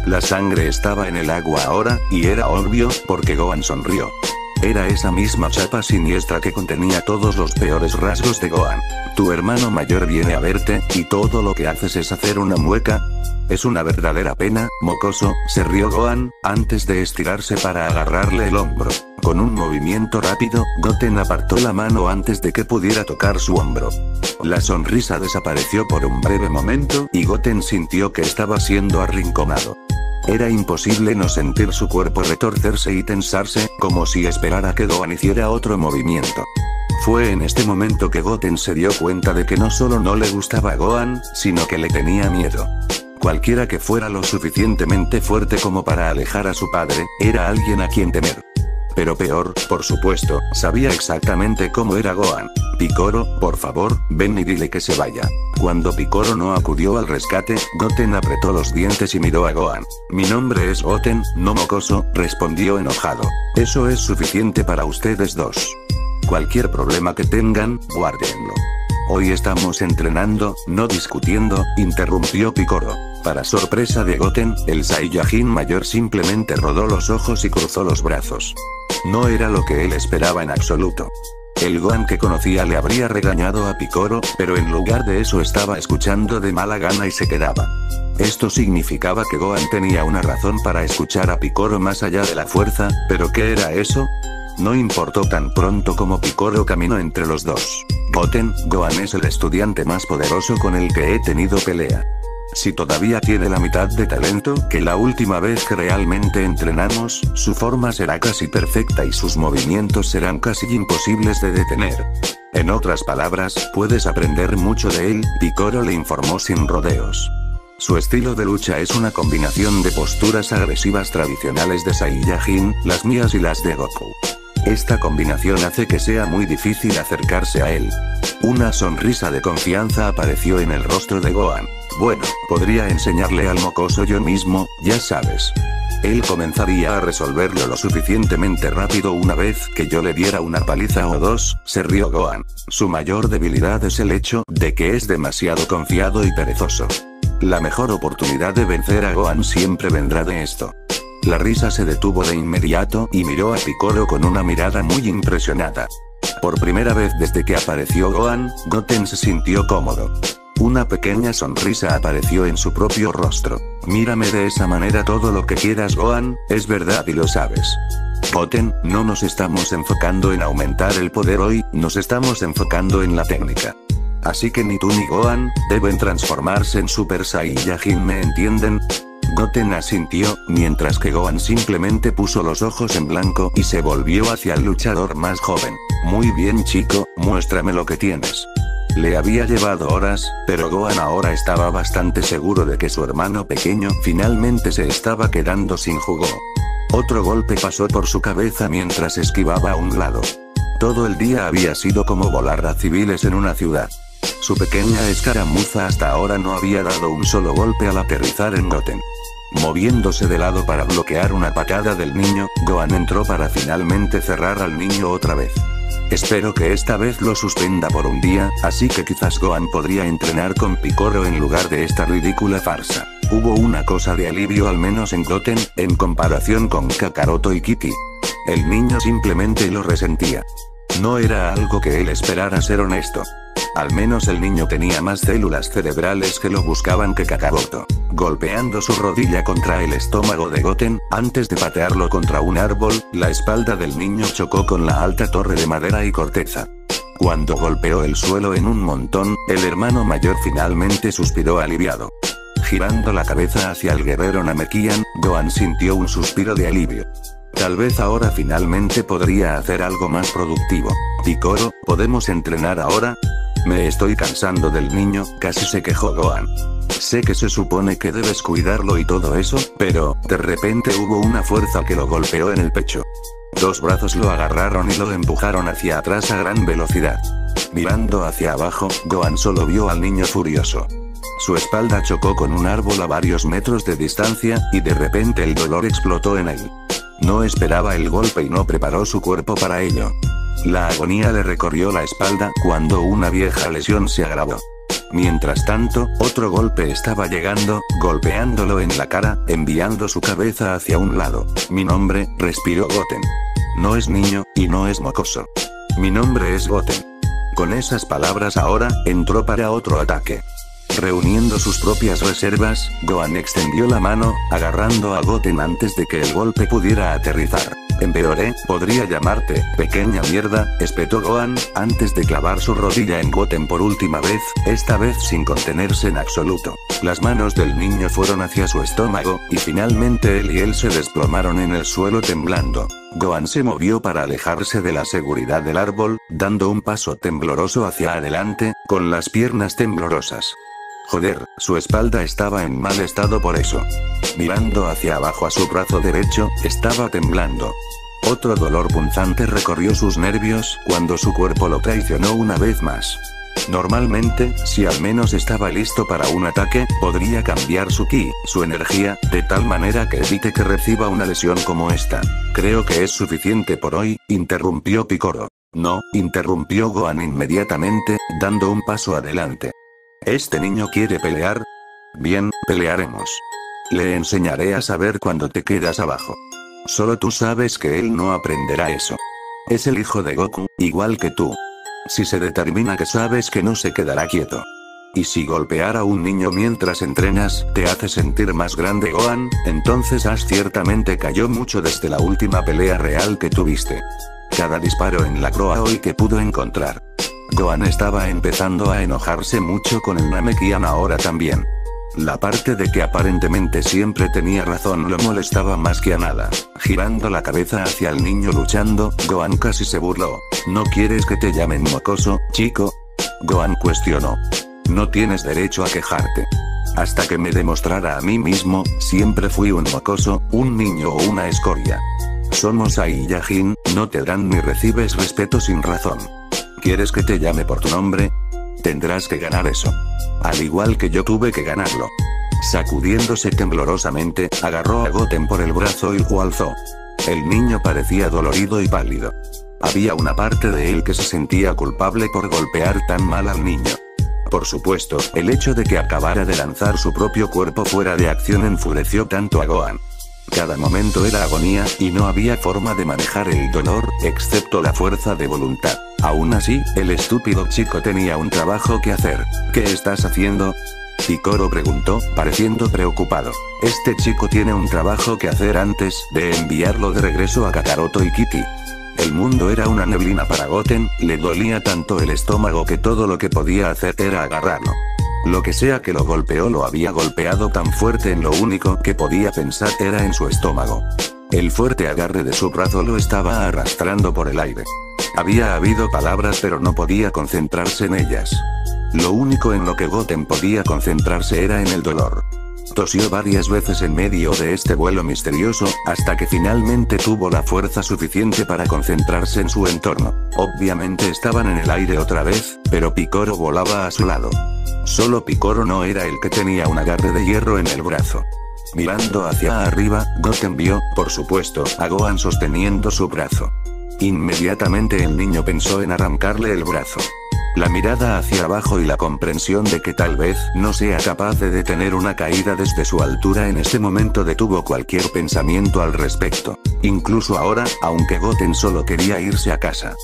La sangre estaba en el agua ahora, y era obvio, porque Gohan sonrió. Era esa misma chapa siniestra que contenía todos los peores rasgos de Gohan. Tu hermano mayor viene a verte, y todo lo que haces es hacer una mueca. Es una verdadera pena, mocoso, se rió Gohan, antes de estirarse para agarrarle el hombro. Con un movimiento rápido, Goten apartó la mano antes de que pudiera tocar su hombro. La sonrisa desapareció por un breve momento, y Goten sintió que estaba siendo arrinconado. Era imposible no sentir su cuerpo retorcerse y tensarse, como si esperara que Gohan hiciera otro movimiento. Fue en este momento que Goten se dio cuenta de que no solo no le gustaba a Gohan, sino que le tenía miedo. Cualquiera que fuera lo suficientemente fuerte como para alejar a su padre, era alguien a quien temer. Pero peor, por supuesto, sabía exactamente cómo era Gohan. Picoro, por favor, ven y dile que se vaya. Cuando Picoro no acudió al rescate, Goten apretó los dientes y miró a Gohan. Mi nombre es Goten, no mocoso, respondió enojado. Eso es suficiente para ustedes dos. Cualquier problema que tengan, guárdenlo. Hoy estamos entrenando, no discutiendo, interrumpió Picoro. Para sorpresa de Goten, el Saiyajin mayor simplemente rodó los ojos y cruzó los brazos. No era lo que él esperaba en absoluto. El Gohan que conocía le habría regañado a Picoro, pero en lugar de eso estaba escuchando de mala gana y se quedaba. Esto significaba que Gohan tenía una razón para escuchar a Picoro más allá de la fuerza, pero ¿qué era eso? No importó tan pronto como Picoro caminó entre los dos. Gohan es el estudiante más poderoso con el que he tenido pelea. Si todavía tiene la mitad de talento que la última vez que realmente entrenamos, su forma será casi perfecta y sus movimientos serán casi imposibles de detener. En otras palabras, puedes aprender mucho de él, Picoro le informó sin rodeos. Su estilo de lucha es una combinación de posturas agresivas tradicionales de Saiyajin, las mías y las de Goku. Esta combinación hace que sea muy difícil acercarse a él. Una sonrisa de confianza apareció en el rostro de Gohan. Bueno, podría enseñarle al mocoso yo mismo, ya sabes. Él comenzaría a resolverlo lo suficientemente rápido una vez que yo le diera una paliza o dos, se rió Gohan. Su mayor debilidad es el hecho de que es demasiado confiado y perezoso. La mejor oportunidad de vencer a Gohan siempre vendrá de esto. La risa se detuvo de inmediato y miró a Piccolo con una mirada muy impresionada. Por primera vez desde que apareció Gohan, Goten se sintió cómodo. Una pequeña sonrisa apareció en su propio rostro. Mírame de esa manera todo lo que quieras, Gohan, es verdad y lo sabes. Goten, no nos estamos enfocando en aumentar el poder hoy, nos estamos enfocando en la técnica. Así que ni tú ni Gohan deben transformarse en Super Saiyajin, ¿me entienden? Goten asintió, mientras que Gohan simplemente puso los ojos en blanco y se volvió hacia el luchador más joven. Muy bien, chico, muéstrame lo que tienes. Le había llevado horas, pero Gohan ahora estaba bastante seguro de que su hermano pequeño finalmente se estaba quedando sin jugo. Otro golpe pasó por su cabeza mientras esquivaba a un lado. Todo el día había sido como volar a civiles en una ciudad. Su pequeña escaramuza hasta ahora no había dado un solo golpe al aterrizar en Goten. Moviéndose de lado para bloquear una patada del niño, Gohan entró para finalmente cerrar al niño otra vez. Espero que esta vez lo suspenda por un día, así que quizás Gohan podría entrenar con Piccolo en lugar de esta ridícula farsa. Hubo una cosa de alivio al menos en Goten, en comparación con Kakaroto y Kiki. El niño simplemente lo resentía. No era algo que él esperara, ser honesto. Al menos el niño tenía más células cerebrales que lo buscaban que Kakaroto. Golpeando su rodilla contra el estómago de Goten, antes de patearlo contra un árbol, la espalda del niño chocó con la alta torre de madera y corteza. Cuando golpeó el suelo en un montón, el hermano mayor finalmente suspiró aliviado. Girando la cabeza hacia el guerrero Namekian, Gohan sintió un suspiro de alivio. Tal vez ahora finalmente podría hacer algo más productivo. Piccolo, ¿podemos entrenar ahora? Me estoy cansando del niño, casi se quejó Gohan. Sé que se supone que debes cuidarlo y todo eso, pero, de repente hubo una fuerza que lo golpeó en el pecho. Dos brazos lo agarraron y lo empujaron hacia atrás a gran velocidad. Mirando hacia abajo, Gohan solo vio al niño furioso. Su espalda chocó con un árbol a varios metros de distancia, y de repente el dolor explotó en él. No esperaba el golpe y no preparó su cuerpo para ello. La agonía le recorrió la espalda cuando una vieja lesión se agravó. Mientras tanto, otro golpe estaba llegando, golpeándolo en la cara, enviando su cabeza hacia un lado. Mi nombre, respiró Goten. No es niño, y no es mocoso. Mi nombre es Goten. Con esas palabras ahora, entró para otro ataque. Reuniendo sus propias reservas, Gohan extendió la mano, agarrando a Goten antes de que el golpe pudiera aterrizar. Empeoré, podría llamarte, pequeña mierda, espetó Gohan, antes de clavar su rodilla en Goten por última vez, esta vez sin contenerse en absoluto. Las manos del niño fueron hacia su estómago, y finalmente él se desplomaron en el suelo temblando. Gohan se movió para alejarse de la seguridad del árbol, dando un paso tembloroso hacia adelante, con las piernas temblorosas. Joder, su espalda estaba en mal estado por eso. Mirando hacia abajo a su brazo derecho, estaba temblando. Otro dolor punzante recorrió sus nervios cuando su cuerpo lo traicionó una vez más. Normalmente, si al menos estaba listo para un ataque, podría cambiar su ki, su energía, de tal manera que evite que reciba una lesión como esta. Creo que es suficiente por hoy, interrumpió Piccolo. No, interrumpió Gohan inmediatamente, dando un paso adelante. ¿Este niño quiere pelear? Bien, pelearemos. Le enseñaré a saber cuando te quedas abajo. Solo tú sabes que él no aprenderá eso. Es el hijo de Goku, igual que tú. Si se determina que sabes que no se quedará quieto. Y si golpear a un niño mientras entrenas te hace sentir más grande, Gohan, entonces Ash ciertamente cayó mucho desde la última pelea real que tuviste. Cada disparo en la proa hoy que pudo encontrar. Gohan estaba empezando a enojarse mucho con el Namekian ahora también. La parte de que aparentemente siempre tenía razón lo molestaba más que a nada. Girando la cabeza hacia el niño luchando, Gohan casi se burló. ¿No quieres que te llamen mocoso, chico? Gohan cuestionó. No tienes derecho a quejarte. Hasta que me demostrara a mí mismo, siempre fui un mocoso, un niño o una escoria. Somos Saiyajin, no te dan ni recibes respeto sin razón. ¿Quieres que te llame por tu nombre? Tendrás que ganar eso. Al igual que yo tuve que ganarlo. Sacudiéndose temblorosamente, agarró a Goten por el brazo y lo alzó. El niño parecía dolorido y pálido. Había una parte de él que se sentía culpable por golpear tan mal al niño. Por supuesto, el hecho de que acabara de lanzar su propio cuerpo fuera de acción enfureció tanto a Gohan. Cada momento era agonía, y no había forma de manejar el dolor, excepto la fuerza de voluntad. Aún así, el estúpido chico tenía un trabajo que hacer. ¿Qué estás haciendo?, Picoro preguntó, pareciendo preocupado. Este chico tiene un trabajo que hacer antes de enviarlo de regreso a Kakaroto y Kitty. El mundo era una neblina para Goten, le dolía tanto el estómago que todo lo que podía hacer era agarrarlo. Lo que sea que lo golpeó lo había golpeado tan fuerte en lo único que podía pensar era en su estómago. El fuerte agarre de su brazo lo estaba arrastrando por el aire. Había habido palabras pero no podía concentrarse en ellas. Lo único en lo que Goten podía concentrarse era en el dolor. Tosió varias veces en medio de este vuelo misterioso, hasta que finalmente tuvo la fuerza suficiente para concentrarse en su entorno. Obviamente estaban en el aire otra vez, pero Picoro volaba a su lado. Solo Picoro no era el que tenía un agarre de hierro en el brazo. Mirando hacia arriba, Goten vio, por supuesto, a Gohan sosteniendo su brazo. Inmediatamente el niño pensó en arrancarle el brazo. La mirada hacia abajo y la comprensión de que tal vez no sea capaz de detener una caída desde su altura en este momento detuvo cualquier pensamiento al respecto. Incluso ahora, aunque Goten solo quería irse a casa.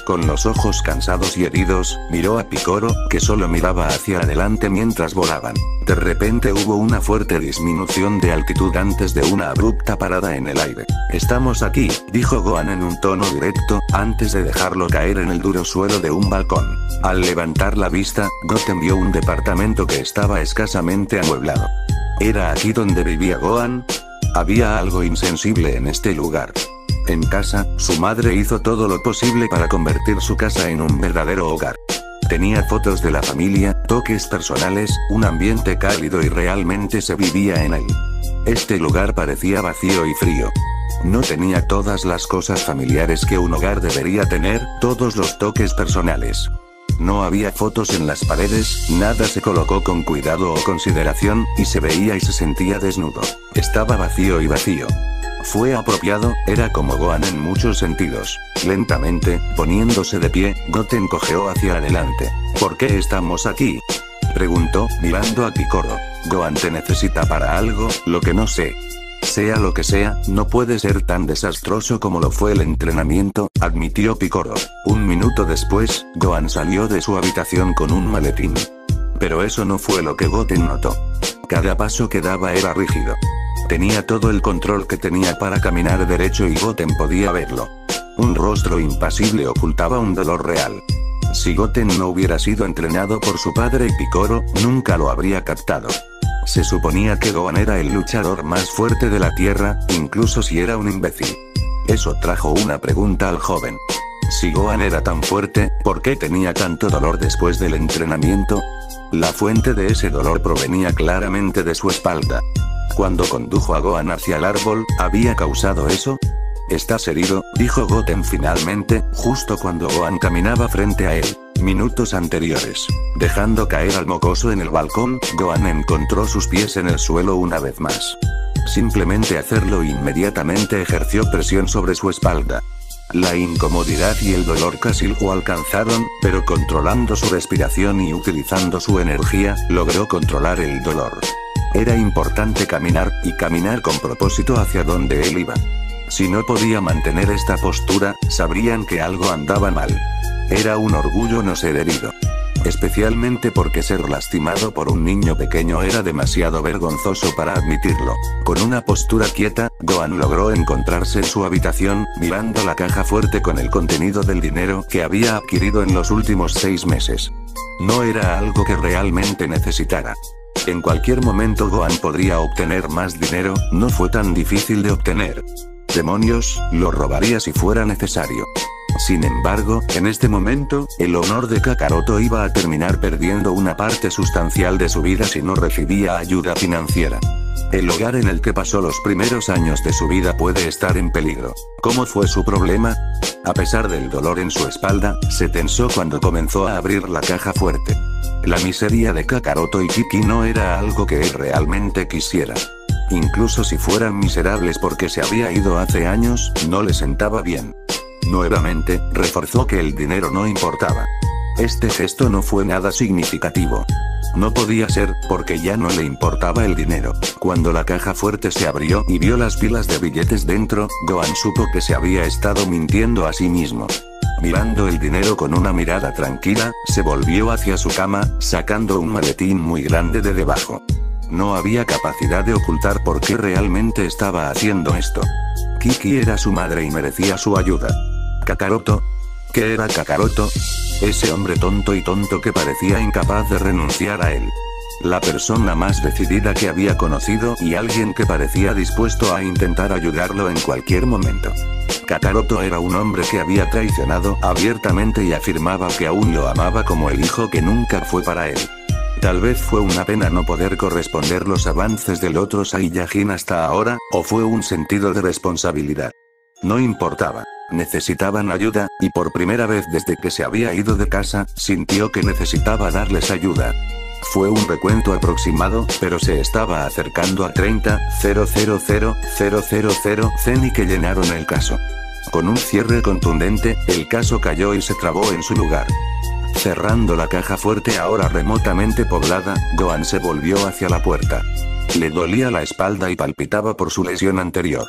Con los ojos cansados y heridos, miró a Picoro, que solo miraba hacia adelante mientras volaban. De repente hubo una fuerte disminución de altitud antes de una abrupta parada en el aire. «Estamos aquí», dijo Gohan en un tono directo, antes de dejarlo caer en el duro suelo de un balcón. Al levantar la vista, Goten vio un departamento que estaba escasamente amueblado. ¿Era aquí donde vivía Gohan? Había algo insensible en este lugar. En casa, su madre hizo todo lo posible para convertir su casa en un verdadero hogar. Tenía fotos de la familia, toques personales, un ambiente cálido y realmente se vivía en él. Este lugar parecía vacío y frío. No tenía todas las cosas familiares que un hogar debería tener, todos los toques personales. No había fotos en las paredes, nada se colocó con cuidado o consideración, y se veía y se sentía desnudo. Estaba vacío y vacío. Fue apropiado, era como Gohan en muchos sentidos. Lentamente, poniéndose de pie, Goten cojeó hacia adelante. ¿Por qué estamos aquí?, preguntó, mirando a Picoro. Gohan te necesita para algo, lo que no sé. Sea lo que sea, no puede ser tan desastroso como lo fue el entrenamiento, admitió Picoro. Un minuto después, Gohan salió de su habitación con un maletín. Pero eso no fue lo que Goten notó. Cada paso que daba era rígido. Tenía todo el control que tenía para caminar derecho y Goten podía verlo. Un rostro impasible ocultaba un dolor real. Si Goten no hubiera sido entrenado por su padre Picoro, nunca lo habría captado. Se suponía que Gohan era el luchador más fuerte de la Tierra, incluso si era un imbécil. Eso trajo una pregunta al joven. Si Gohan era tan fuerte, ¿por qué tenía tanto dolor después del entrenamiento? La fuente de ese dolor provenía claramente de su espalda. Cuando condujo a Gohan hacia el árbol, ¿había causado eso? «¿Estás herido?», dijo Goten finalmente, justo cuando Gohan caminaba frente a él. Minutos anteriores. Dejando caer al mocoso en el balcón, Gohan encontró sus pies en el suelo una vez más. Simplemente hacerlo inmediatamente ejerció presión sobre su espalda. La incomodidad y el dolor casi lo alcanzaron, pero controlando su respiración y utilizando su energía, logró controlar el dolor. Era importante caminar, y caminar con propósito hacia donde él iba. Si no podía mantener esta postura, sabrían que algo andaba mal. Era un orgullo no ser herido. Especialmente porque ser lastimado por un niño pequeño era demasiado vergonzoso para admitirlo. Con una postura quieta, Gohan logró encontrarse en su habitación, mirando la caja fuerte con el contenido del dinero que había adquirido en los últimos 6 meses. No era algo que realmente necesitara. En cualquier momento Gohan podría obtener más dinero, no fue tan difícil de obtener. Demonios, lo robaría si fuera necesario. Sin embargo, en este momento, el honor de Kakaroto iba a terminar perdiendo una parte sustancial de su vida si no recibía ayuda financiera. El hogar en el que pasó los primeros años de su vida puede estar en peligro. ¿Cómo fue su problema? A pesar del dolor en su espalda, se tensó cuando comenzó a abrir la caja fuerte. La miseria de Kakaroto y Kiki no era algo que él realmente quisiera. Incluso si fueran miserables porque se había ido hace años, no le sentaba bien. Nuevamente, reforzó que el dinero no importaba. Este gesto no fue nada significativo. No podía ser, porque ya no le importaba el dinero. Cuando la caja fuerte se abrió y vio las pilas de billetes dentro, Gohan supo que se había estado mintiendo a sí mismo. Mirando el dinero con una mirada tranquila, se volvió hacia su cama, sacando un maletín muy grande de debajo. No había capacidad de ocultar por qué realmente estaba haciendo esto. Kiki era su madre y merecía su ayuda. Kakaroto. ¿Qué era Kakaroto? Ese hombre tonto y tonto que parecía incapaz de renunciar a él. La persona más decidida que había conocido y alguien que parecía dispuesto a intentar ayudarlo en cualquier momento. Kakaroto era un hombre que había traicionado abiertamente y afirmaba que aún lo amaba como el hijo que nunca fue para él. Tal vez fue una pena no poder corresponder los avances del otro Saiyajin hasta ahora, o fue un sentido de responsabilidad. No importaba. Necesitaban ayuda, y por primera vez desde que se había ido de casa, sintió que necesitaba darles ayuda. Fue un recuento aproximado, pero se estaba acercando a 30,000,000 zen y que llenaron el caso. Con un cierre contundente, el caso cayó y se trabó en su lugar. Cerrando la caja fuerte ahora remotamente poblada, Gohan se volvió hacia la puerta. Le dolía la espalda y palpitaba por su lesión anterior.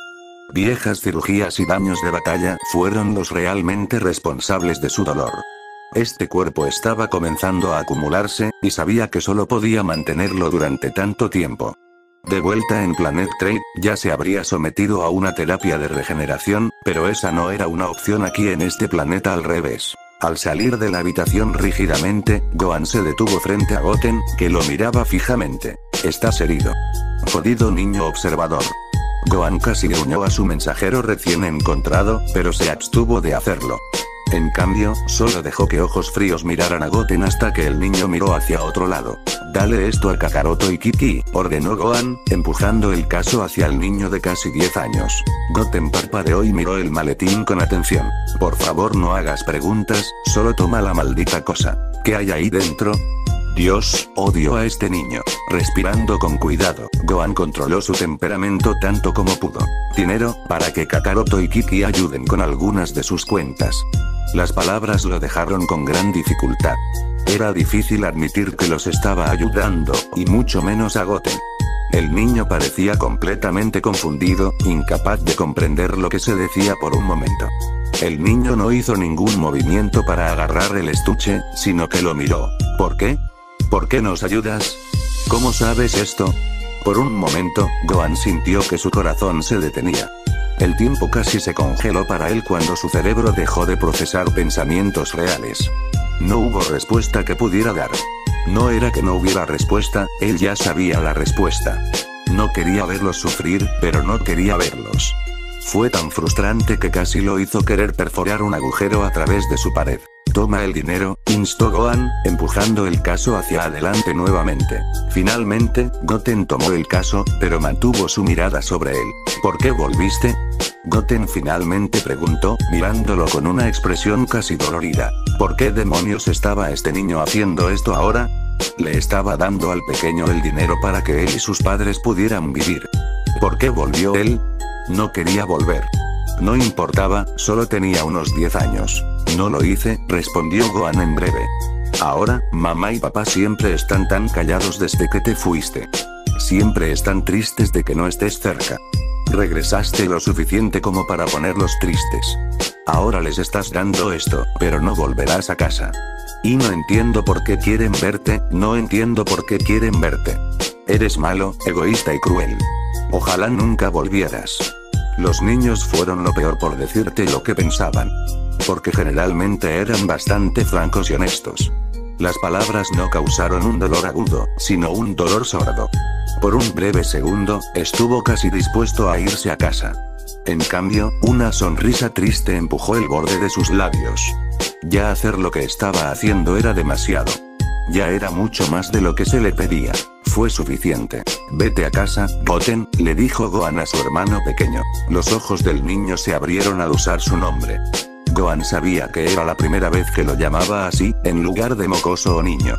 Viejas cirugías y daños de batalla fueron los realmente responsables de su dolor. Este cuerpo estaba comenzando a acumularse, y sabía que solo podía mantenerlo durante tanto tiempo. De vuelta en Planet Trade, ya se habría sometido a una terapia de regeneración, pero esa no era una opción aquí en este planeta al revés. Al salir de la habitación rígidamente, Gohan se detuvo frente a Goten, que lo miraba fijamente. «Estás herido. Jodido niño observador». Gohan casi gruñó a su mensajero recién encontrado, pero se abstuvo de hacerlo. En cambio, solo dejó que ojos fríos miraran a Goten hasta que el niño miró hacia otro lado. «Dale esto a Kakaroto y Kiki», ordenó Gohan, empujando el caso hacia el niño de casi 10 años. Goten parpadeó y miró el maletín con atención. «Por favor no hagas preguntas, solo toma la maldita cosa. ¿Qué hay ahí dentro?» Dios, odio a este niño. Respirando con cuidado, Gohan controló su temperamento tanto como pudo. Dinero, para que Kakaroto y Kiki ayuden con algunas de sus cuentas. Las palabras lo dejaron con gran dificultad. Era difícil admitir que los estaba ayudando, y mucho menos a Goten. El niño parecía completamente confundido, incapaz de comprender lo que se decía por un momento. El niño no hizo ningún movimiento para agarrar el estuche, sino que lo miró. ¿Por qué? ¿Por qué nos ayudas? ¿Cómo sabes esto? Por un momento, Gohan sintió que su corazón se detenía. El tiempo casi se congeló para él cuando su cerebro dejó de procesar pensamientos reales. No hubo respuesta que pudiera dar. No era que no hubiera respuesta, él ya sabía la respuesta. No quería verlos sufrir, pero no quería verlos. Fue tan frustrante que casi lo hizo querer perforar un agujero a través de su pared. «Toma el dinero», instó Gohan, empujando el caso hacia adelante nuevamente. Finalmente, Goten tomó el caso, pero mantuvo su mirada sobre él. «¿Por qué volviste?» Goten finalmente preguntó, mirándolo con una expresión casi dolorida. ¿Por qué demonios estaba este niño haciendo esto ahora? Le estaba dando al pequeño el dinero para que él y sus padres pudieran vivir. ¿Por qué volvió él? No quería volver. No importaba, solo tenía unos 10 años. «No lo hice», respondió Gohan en breve. «Ahora, mamá y papá siempre están tan callados desde que te fuiste. Siempre están tristes de que no estés cerca. Regresaste lo suficiente como para ponerlos tristes. Ahora les estás dando esto, pero no volverás a casa. Y no entiendo por qué quieren verte, no entiendo por qué quieren verte. Eres malo, egoísta y cruel. Ojalá nunca volvieras». Los niños fueron lo peor por decirte lo que pensaban. Porque generalmente eran bastante francos y honestos. Las palabras no causaron un dolor agudo, sino un dolor sordo. Por un breve segundo, estuvo casi dispuesto a irse a casa. En cambio, una sonrisa triste empujó el borde de sus labios. Ya hacer lo que estaba haciendo era demasiado. Ya era mucho más de lo que se le pedía. Fue suficiente. «Vete a casa, Goten», le dijo Gohan a su hermano pequeño. Los ojos del niño se abrieron al usar su nombre. Gohan sabía que era la primera vez que lo llamaba así, en lugar de mocoso o niño.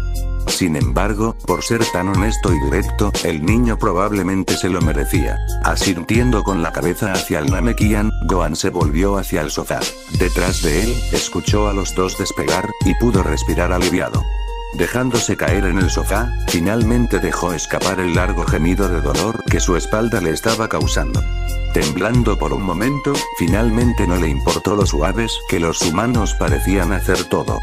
Sin embargo, por ser tan honesto y directo, el niño probablemente se lo merecía. Asintiendo con la cabeza hacia el Namekian, Gohan se volvió hacia el sofá. Detrás de él, escuchó a los dos despegar, y pudo respirar aliviado. Dejándose caer en el sofá, finalmente dejó escapar el largo gemido de dolor que su espalda le estaba causando. Temblando por un momento, finalmente no le importó lo suaves que los humanos parecían hacer todo.